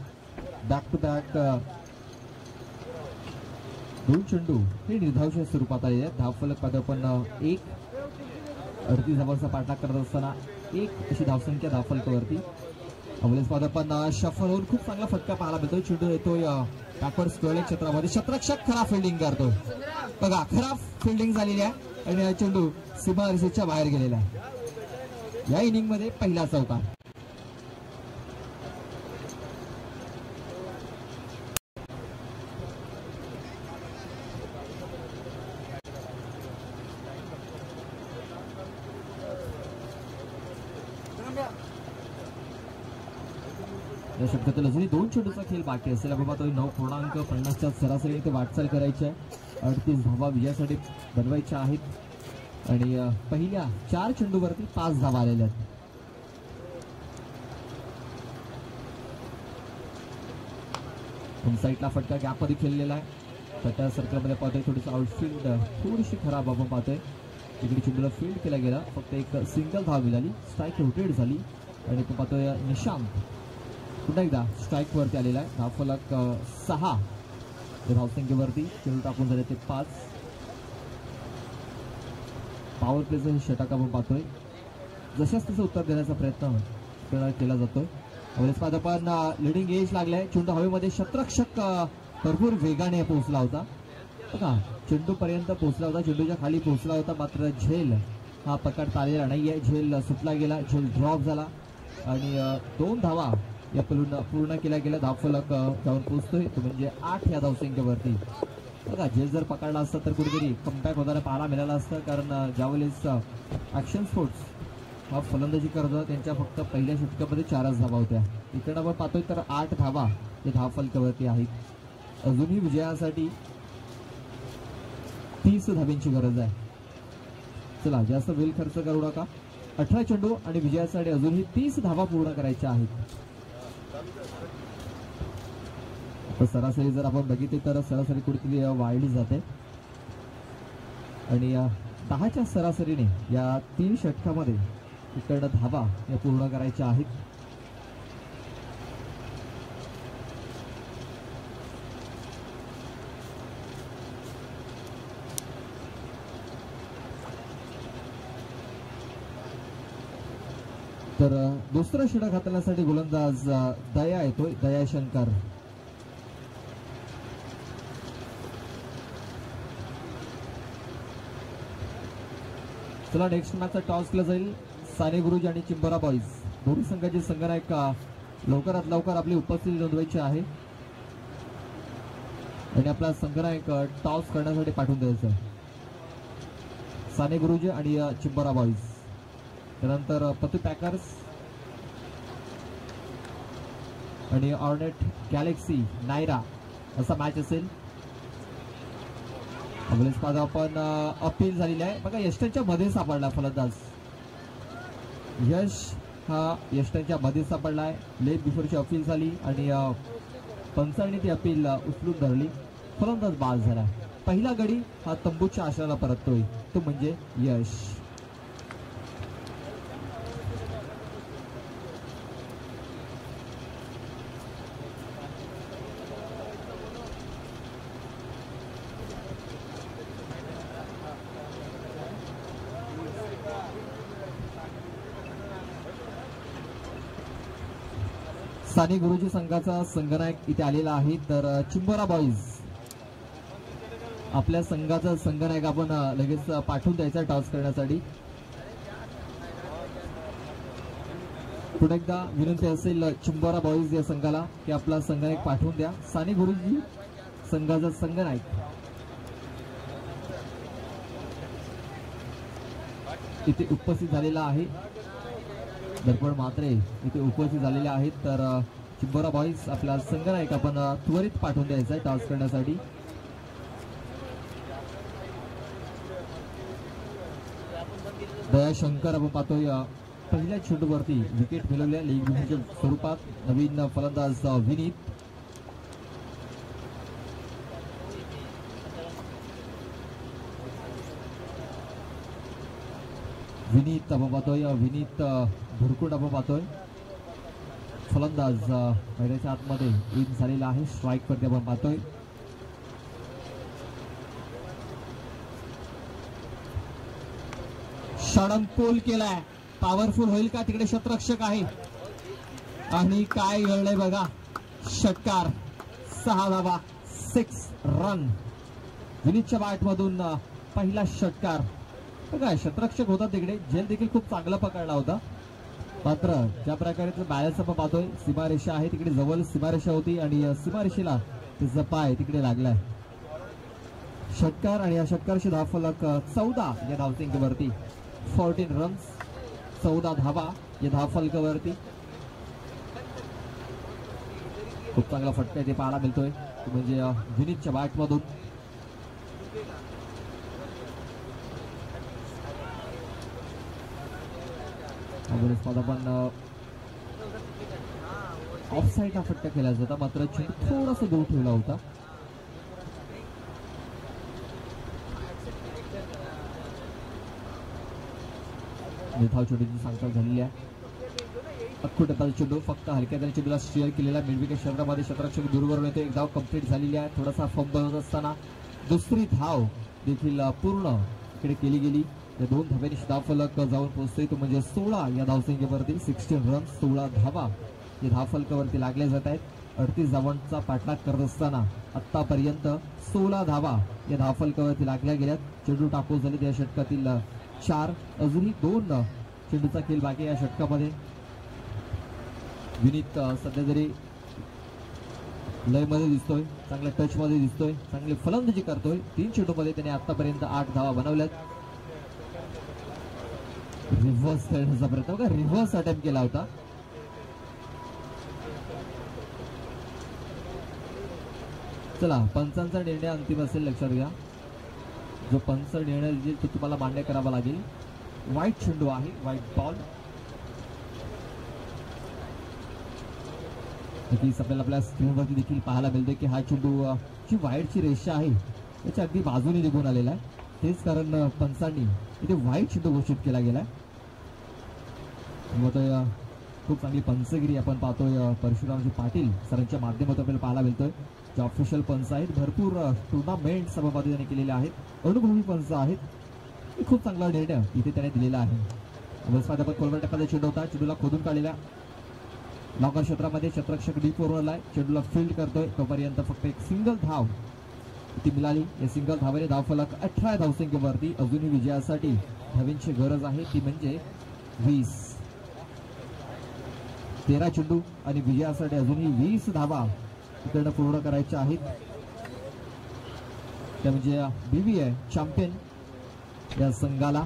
बॅक टू बॅक 2 चेंडू हे निर्धावच्या स्वरूपात आलेले आहेत. धावफलक मध्ये आपण 1 38 धावांचा पाठलाग करत असताना 1 अशी धावसंख्या धावफलकावरती. अवलेस आपण शफल होऊन खूप चांगला फटका पाहायला मिळतोय. चेंडू येतोय बॅकवर्ड स्क्वेअर क्षेत्रामध्ये. क्षेत्ररक्षक खराब फिल्डिंग करतोय बघा. खराब फिल्डिंग झालेली आहे आणि चेंडू सीमारेषेच्या बाहेर गेलेला आहे. या इनिंग मध्ये पहिला चौकार. या शब्दातील अजूनही 2 चेंडूचा खेळ बाकी असेल. आपण पाहतोय 9.50च्या सरासरीने ते वाटचाल करायची आहे. 38 धावा विजयासाठी बनवायच्या आहेत आणि पहिल्या 4 चेंडूवरती 5 धावा आलेल्या आहेत. साईडला फटका गॅपमध्ये खेळलेला आहे. फटका सर्कलमध्ये पाहतोय. थोडीशी आउटफील्ड थोडीशी खराब आपण पाहतोय. इकडे चेंडूला फील्ड केला गेला. फक्त एक सिंगल धाव मिळाली. स्ट्राईक रोटेट झाली आणि आपण पाहतोय निशांत पुन्हा एकदा स्ट्राईक वरती आलेला आहे. धावफलक 6 धावसंख्येवरती. चेंडू टाकून झाले ते 5. पॉवर प्लेचं हे षटक आपण पाहतोय. जशाच तसं उत्तर देण्याचा प्रयत्न केला जातोय. आपण लिडिंग एज लागलाय. चेंडू हवेमध्ये. क्षेत्ररक्षक भरपूर वेगाने पोहोचला होता बघा. चेंडू पर्यंत पोहोचला होता. चेंडूच्या खाली पोहोचला होता मात्र झेल हा पकडता आलेला नाहीये. झेल सुटला गेला. झेल ड्रॉप झाला आणि 2 धावा या पूर्ण केल्या गेल्या. धावफलक जाऊन पोहोचतोय तो म्हणजे 8 या धावसंख्येवरती बघा. झेल जर पकडला असता तर कुठेतरी कमबॅक होताना पाहायला मिळालं असतं. कारण ज्यावेळेस ॲक्शन स्पोर्ट्स हा फलंदाजी करत होता त्यांच्या फक्त पहिल्या षटकामध्ये 4च धावा होत्या. इकडे आपण पाहतोय तर 8 धावा या धावफलकावरती आहेत. अजूनही विजयासाठी 30 धाब्यांची गरज आहे. चला जास्त वेळ खर्च करू नका. 18 चेंडू आणि विजयासाठी अजूनही 30 धावा पूर्ण करायच्या आहेत. सरासरी जर आपण बघितली तर सरासरी कुठेतरी वाढली जाते आणि 10च्या सरासरीने या 3 षटकामध्ये इकडनं धावा या पूर्ण करायच्या आहेत. तर दुसरं षटक हाताळण्यासाठी गोलंदाज दया येतोय, दया शंकर. चला नेक्स्ट मॅचचा टॉस केला जाईल. साने गुरुजी आणि चिंबोरा बॉईज दोन्ही संघाचे संघनायक लवकरात लवकर आपली उपस्थिती नोंदवायची आहे आणि आपला संघनायक टॉस करण्यासाठी पाठवून द्यायचा आहे. साने गुरुजी आणि चिंबोरा बॉईज. त्यानंतर पतू पॅकर्स आणि ऑर्नेट गॅलेक्सी नायरा असा मॅच असेल. आपण अपील झालेली आहे बघा. यष्टांच्या मध्ये सापडला फलंदाज. यश हा यष्टांच्या मध्ये सापडलाय. लेट बिफोरची अपील झाली आणि पंचांनी ती अपील उचलून धरली. फलंदाज बाद झाला. पहिला गडी हा तंबूच्या आश्रयाला परततोय, तो म्हणजे यश. साने गुरुजी संघाचा संघनायक इथे आलेला आहे. तर चिंबोरा बॉईज आपल्या संघाचा संघनायक आपण लगेच पाठवून द्यायचा टॉस करण्यासाठी. पुन्हा एकदा विनंती असेल चिंबोरा बॉईज या संघाला की आपला संघनायक पाठवून द्या. साने गुरुजी संघाचा संघनायक इथे उपस्थित झालेला आहे. दर्पण मात्रे इथे उपस्थित झालेले आहेत. तर चिंबोरा बॉईज आपला संघनायक आपण त्वरित पाठवून द्यायचा आहे टॉस करण्यासाठी. दया शंकर आपण पाहतोय पहिल्या चेंडूवरती विकेट मिळवल्या लीग स्वरूपात. नवीन फलंदाज विनीत. विनीत आपण पाहतोय. विनीत भुरकुट आपण पाहतोय. फलंदाज मैदानाच्या आतमध्ये इन झालेला आहे. स्ट्राईक वरती आपण पाहतोय. षडंगपूल केलाय. पॉवरफुल होईल का? तिकडे शतरक्षक आहे आणि काय घडलंय बघा. षटकार. 6 धावा, 6 रन. विनीतच्या बॅट मधून पहिला षटकार. बघा शतरक्षक होता तिकडे. झेल देखील खूप चांगला पकडला होता. मात्र ज्या प्रकारे बॅलन्स आपण पाहतोय. सीमारेषा आहे तिकडे जवळ सीमारेषा होती आणि सीमारेषेला त्याचा पाय तिकडे लागलाय. षटकार आणि या षटकारची धावफलक 14 या धावसंख्येवरती. 14 रन्स, 14 धावा या धावफलकावरती. खूप चांगला फटका इथे पाहायला मिळतोय म्हणजे विनीतच्या बॅट मधून. पण ऑफ साईड हा फटका केला जाता. मात्र चेंडू थोडासा दूर ठेवला होता. धाव चेंडूची सांगता झालेली आहे. अख्खूटप्पाचा चेंडू फक्त हलक्या चेंडूला स्टीअर केलेला. मिडविकेट क्षेत्रामध्ये शतरक्षक दूरवरून येतो. एक धाव कंप्लीट झालेली आहे. थोडासा फंबल होत असताना दुसरी धाव देखील पूर्ण इकडे केली गेली. या 2 धाव्यांनी धावफलक जाऊन पोहोचतोय तो म्हणजे 16 या धावसंख्येवरती. 16 रन, 16 धावा या धावफलकावरती लागल्या जात आहेत. 38 धावांचा पाठलाग करत असताना आतापर्यंत 16 धावा या धावफलकावरती लागल्या गेल्यात. चेंडू टाकू झाले या षटकातील 4. अजूनही 2 चेंडूचा खेळ बाकी या षटकामध्ये. विनीत सध्या जरी लय मध्ये दिसतोय, चांगल्या टच मध्ये दिसतोय, चांगली फलंदाजी करतोय. 3 चेंडूमध्ये त्याने आतापर्यंत 8 धावा बनवल्यात. रिव्हर्स खेळण्याचा प्रयत्न बघा. रिव्हर्स अटेम्प्ट केला होता. चला पंचांचा निर्णय अंतिम असेल लक्षात घ्या. जो पंच निर्णय देईल तो तुम्हाला मान्य करावा लागेल. वाईट चेंडू आहे, वाईट बॉल. नक्कीच आपल्याला आपल्या स्क्रीनवरती देखील पाहायला मिळते की हा चेंडू जी वाईटची रेषा आहे त्याच्या अगदी बाजूने निघून आलेला आहे. तेच कारण पंचांनी इथे वाईट चेंडू घोषित केला गेलाय. खूप चांगली पंचगिरी आपण पाहतोय परशुरामजी पाटील सरांच्या माध्यमातून आपल्याला पाहायला मिळतोय. जे ऑफिशियल पंच आहेत, भरपूर टुर्नामेंट सभापती त्यांनी केलेले आहेत, अनुभवी पंच आहेत. खूप चांगला निर्णय इथे त्याने दिलेला आहे. कोलवर टप्प्याचा चेंडू होता, चेंडूला खोदून काढलेला लॉकर क्षेत्रामध्ये क्षेत्ररक्षक डीप ओव्हरला चेंडूला फील्ड करतोय. तोपर्यंत फक्त एक सिंगल धाव ती मिळाली. या सिंगल धावेने धावफलक 18 धावसंख्येवरती. अजूनही विजयासाठी धावींची गरज आहे, ती म्हणजे 20. 13 चेंडू आणि विजयासाठी अजूनही 20 धावा तिकडनं पूर्ण करायच्या आहेत. त्या म्हणजे BVA चॅम्पियन या संघाला.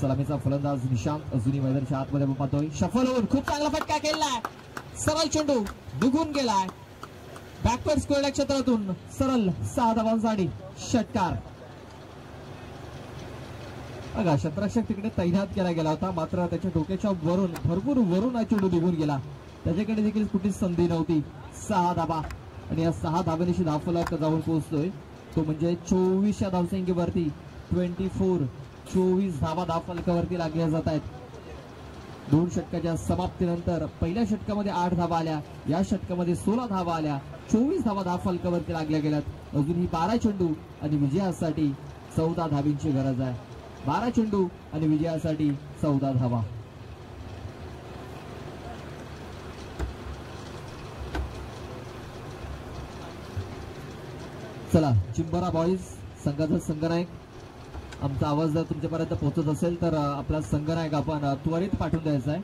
सलामीचा फलंदाज निशांत अजूनही मैदानाच्या आतमध्ये पाहतोय. सफल होऊन खूप चांगला फटका केलाय. सरळ चेंडू निघून गेलाय बॅकवर्ड स्क्वेअर क्षेत्रातून. सरळ 6 धावांसाठी षटकार. बघा, क्षेत्ररक्षक तिकडे तैनात केला गेला होता, मात्र त्याच्या डोक्याच्या वरून भरपूर वरून हा चेंडू निघून गेला. त्याच्याकडे देखील कुठलीच संधी नव्हती. 6 धावा आणि या 6 धाव्यानिशी धावफलक जाऊन पोहोचतोय, तो म्हणजे 24 धावसंख्येवरती. 24 धावा धावफलकावरती लागल्या जात आहेत. 2 षटकाच्या समाप्तीनंतर पहिल्या षटकामध्ये 8 धावा आल्या, या षटकामध्ये 16 धावा आल्या. 24 धावा धावफलकावरती लागल्या गेल्यात. अजूनही 12 चेंडू आणि विजयासाठी 14 धावींची गरज आहे. 12 चेंडू आणि विजयासाठी 14 धावा. चला, चिंबोरा बॉईज संघाचा संघनायक, आमचा आवाज जर तुमच्यापर्यंत पोहोचत असेल तर आपला संघनायक आपण त्वरित पाठवून द्यायचा आहे.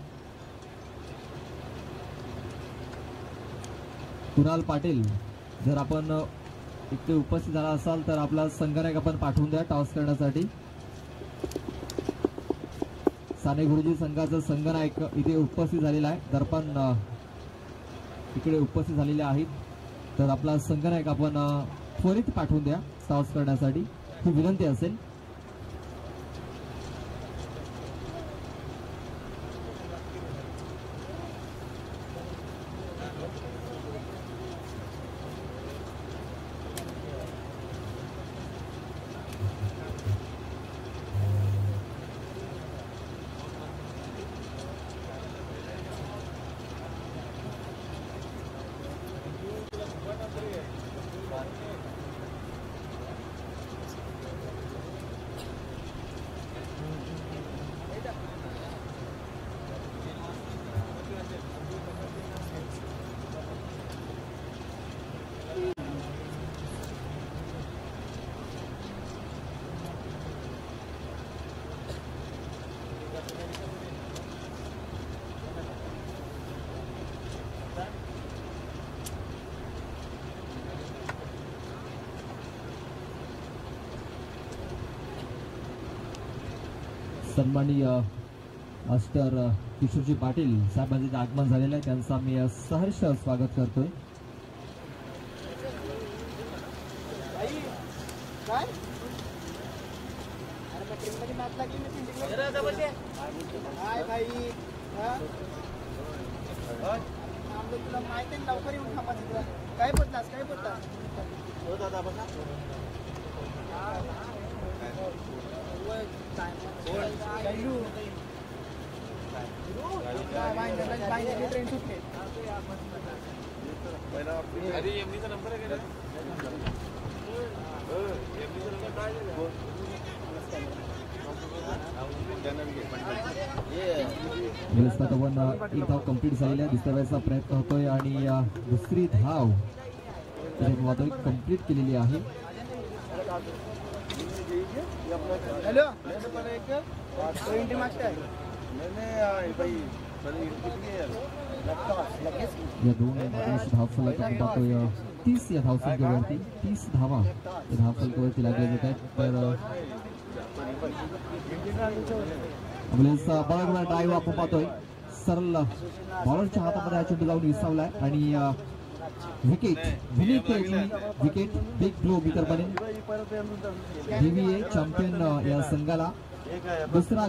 कुणाल पाटील, जर आपण इथे उपस्थित झाला असाल तर आपला संघनायक आपण पाठवून द्या टॉस करण्यासाठी. साने गुरुजी संघाचा संघनायक इथे उपस्थित झालेला आहे. दर्पण इकडे उपस्थित झालेले आहेत, तर आपला संघनायक आपण त्वरित पाठवून द्या टॉस करण्यासाठी, ही विनंती असेल. सन्माननीय मास्टर किशोरजी पाटील साहेबांचे आगमन झालेलं आहे, त्यांचा मी सहर्ष स्वागत करतोय. काय बोलतास हो दादा बघा. ट्रेन सुटले. नंबर आहे एक धाव कंप्लीट झालेली आहे. दुसऱ्या वेळेचा प्रयत्न होतोय आणि दुसरी धाव कंप्लीट केलेली आहे. हॅलो, या 2 धावफलक आपण पाहतोय 30 या धावसंख्येवरती. 30 धावा या धावफलकावरती लागल्या जात आहेत. तर बॉलरला ड्राईव्ह आपण पाहतोय. सरळ बॉलरच्या हातामध्ये हा चेंडू जाऊन विसावलाय आणि विकेट विकेट बिग ब्लो इतर बनेल. BVA चॅम्पियन या संघाला दुसरा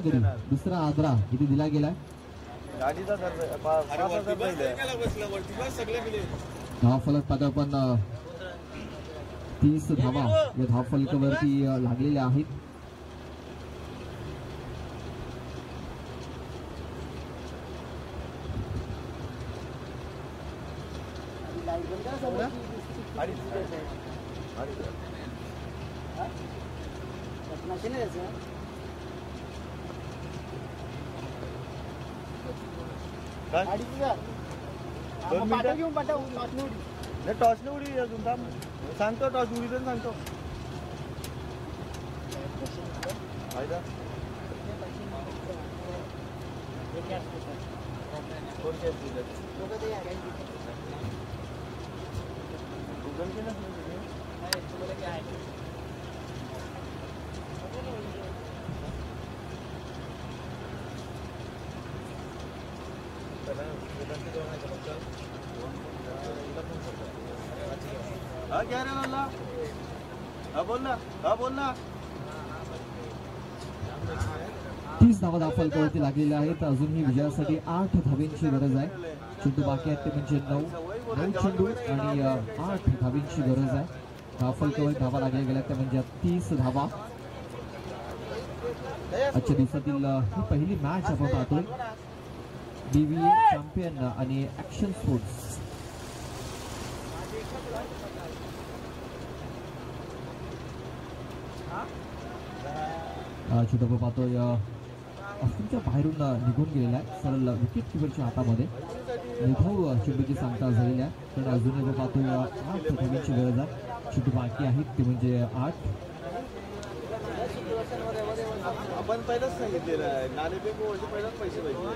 आदरा इथे दिला गेलाय. धावफलक पाहतो आपण 30 धावा या धावफलकावरती लागलेल्या आहेत. टॉस न उडी अजून थांब सांगतो टॉस उडी पण सांगतो हा क्या रे बोल ना बोल ना 30 धावा धावफलकावरती लागलेल्या आहेत. अजूनही विजयासाठी 8 धावांची गरज आहे. चेंडू बाकी आहेत ते म्हणजे 9 चेंडू आणि 8 धावांची गरज आहे. धावफलकावर धावा लागल्या गेल्या त्या म्हणजे 30 धावा. आजच्या दिवसातील ही पहिली मॅच आपण पाहतोय. BVA चॅम्पियन आणि ऍक्शन स्पोर्ट्स. छोटं पाहतोय अफूच्या बाहेरून निघून गेलेला आहे. सरळ विकेट किपरच्या हातामध्ये निधव चेंडूची सांगता झालेली आहे. पण अजूनही पाहतोय 8 धावांची गरज आहे. चेंडू बाकी आहेत ते म्हणजे 8. आपण पहिलाच सांगितलेलं आहे नाणेफेक पहिलाच पैसे पाहिजे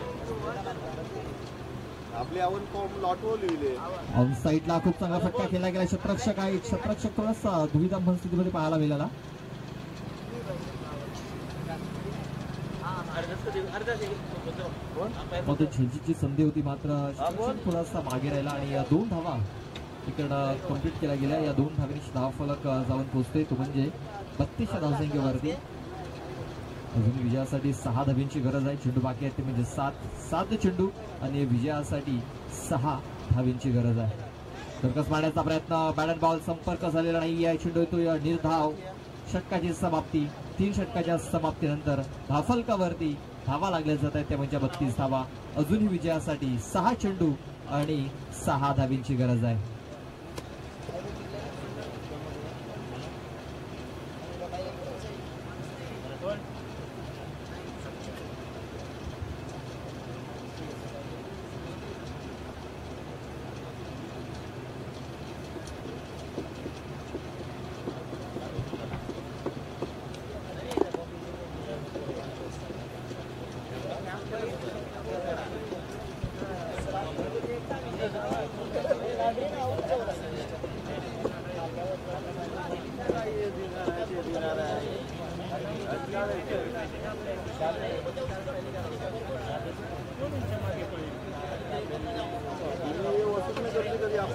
आपले आपण लॉटवर लिहिले. ऑन साईडला खूप चांगला फटका केला गेला. क्षेत्ररक्षक आहे. क्षेत्ररक्षक थोडासा दुविधा परिस्थितीमध्ये पाहायला मिळाला. झेलची संधी होती मात्र थोडासा मागे राहिला आणि 2 धावा इकडं कंप्लीट केल्या गेल्या. या 2 धावांनी धावफलक जाऊन पोहोचते तो म्हणजे 32 धावसंख्येवरती. अजून विजयासाठी 6 धावांची गरज आहे. चेंडू बाकी आहेत ते म्हणजे 7 चेंडू आणि विजयासाठी 6 धावांची गरज आहे. सर्कस मारण्याचा प्रयत्न बॅट अँड बॉल संपर्क झालेला नाही आहे. चेंडू येतो निर्धाव. षटकाची समाप्ती. 3 षटकाच्या समाप्तीनंतर धावफलकावरती धावा लागल्या जात आहेत त्या म्हणजे 32 धावा. अजूनही विजयासाठी 6 चेंडू आणि 6 धावांची गरज आहे.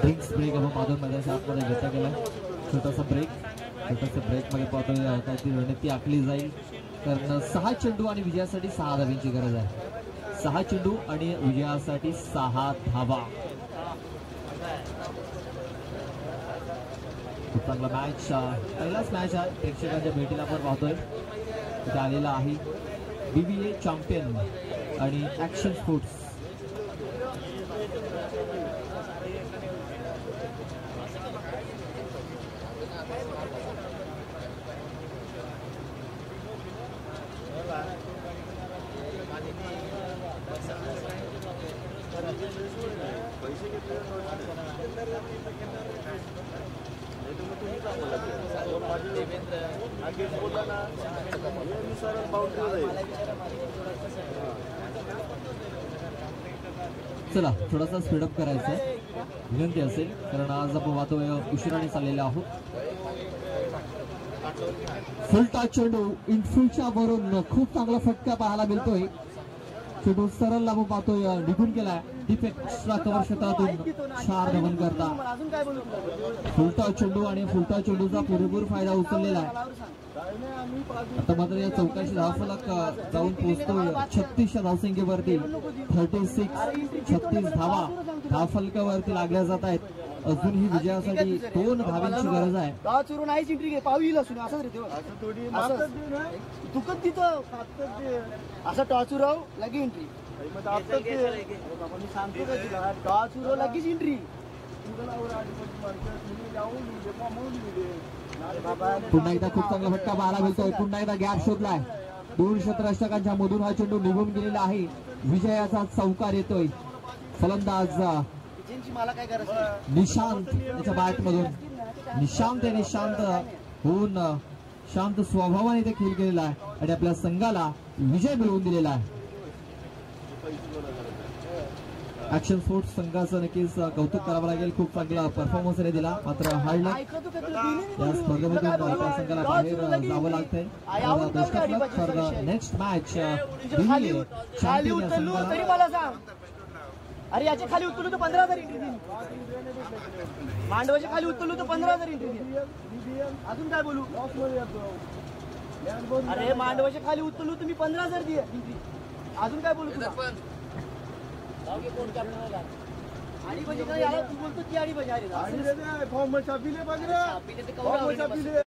ड्रिंक्स ब्रेक आपण पाहतो मैदानाच्या आतमध्ये घेतला गेला. छोटासा ब्रेक मध्ये पाहतो काहीतरी रणनीती आखली जाईल. कारण 6 चेंडू आणि विजयासाठी 6 धावांची गरज आहे. 6 चेंडू आणि विजयासाठी 6 धावा. खूप चांगला मॅच. पहिलाच मॅच आहे प्रेक्षकांच्या भेटीला आपण पाहतोय. तिथे आलेला आहे BVA चॅम्पियन आणि ऍक्शन स्पोर्ट्स. चला थोडासा स्पीडअप करायचा विनंती असेल कारण आज आपण पाहतोय उशिराने चाललेले आहोत. फुलटा चेंडू इनफिल्डच्या वरून खूप चांगला फटका पाहायला मिळतोय. चेंडू सरळ लागू पाहतोय निघून गेलाय. डिफेक्ट एक्स्ट्रा कव्हर क्षेत्रातून 4 धावन करता. फुलटा चेंडू आणि फुलटा चेंडूचा पुरेपूर फायदा उचललेला आहे. आता मात्र या चौकाशी धावफलक जाऊन पोहोचतोय 36 धावसंख्येवरती. 36 धावा धावफलकावरती लागल्या जात आहेत. अजूनही विजयासाठी 2 धावांची गरज आहे. असं टॉचुराव लगी एंट्री लगेच एंट्री पुन्हा एकदा खूप चांगला फटका पाहायला मिळतोय. पुन्हा एकदा गॅप शोधलाय. दूर क्षेत्ररक्षकांच्या मधून हा चेंडू निघून गेलेला आहे. विजयाचा चौकार येतोय. फलंदाज मला काय करायचं निशांत त्याच्या बॅट मधून. निशांत याने शांत होऊन शांत स्वभावाने ते खेळ केलेला आहे आणि आपल्या संघाला विजय मिळवून दिलेला आहे. ऍक्शन स्पोर्ट्स संघाचं नक्कीच कौतुक करावं लागेल. खूप चांगला परफॉर्मन्स दिला. मात्र हारला या स्पर्धेमधून आपल्या संघाला बाहेर जावं लागतंय. फॉर द नेक्स्ट मॅच खाली उतरलो तरी मला सांग. अरे याच्या खाली उतरलो तर 15,000 एंट्री दिली. मांडवाच्या खाली उतरलो तर 15,000 एंट्री दिली. अजून काय बोलू. अरे मांडवाच्या खाली उतरलो तुम्ही 15,000 दिली. अजून काय बोलू तुला. आडी बजे याला तू बोलतो की आडी बजे. अरे फॉर्म छापिले बघ रे.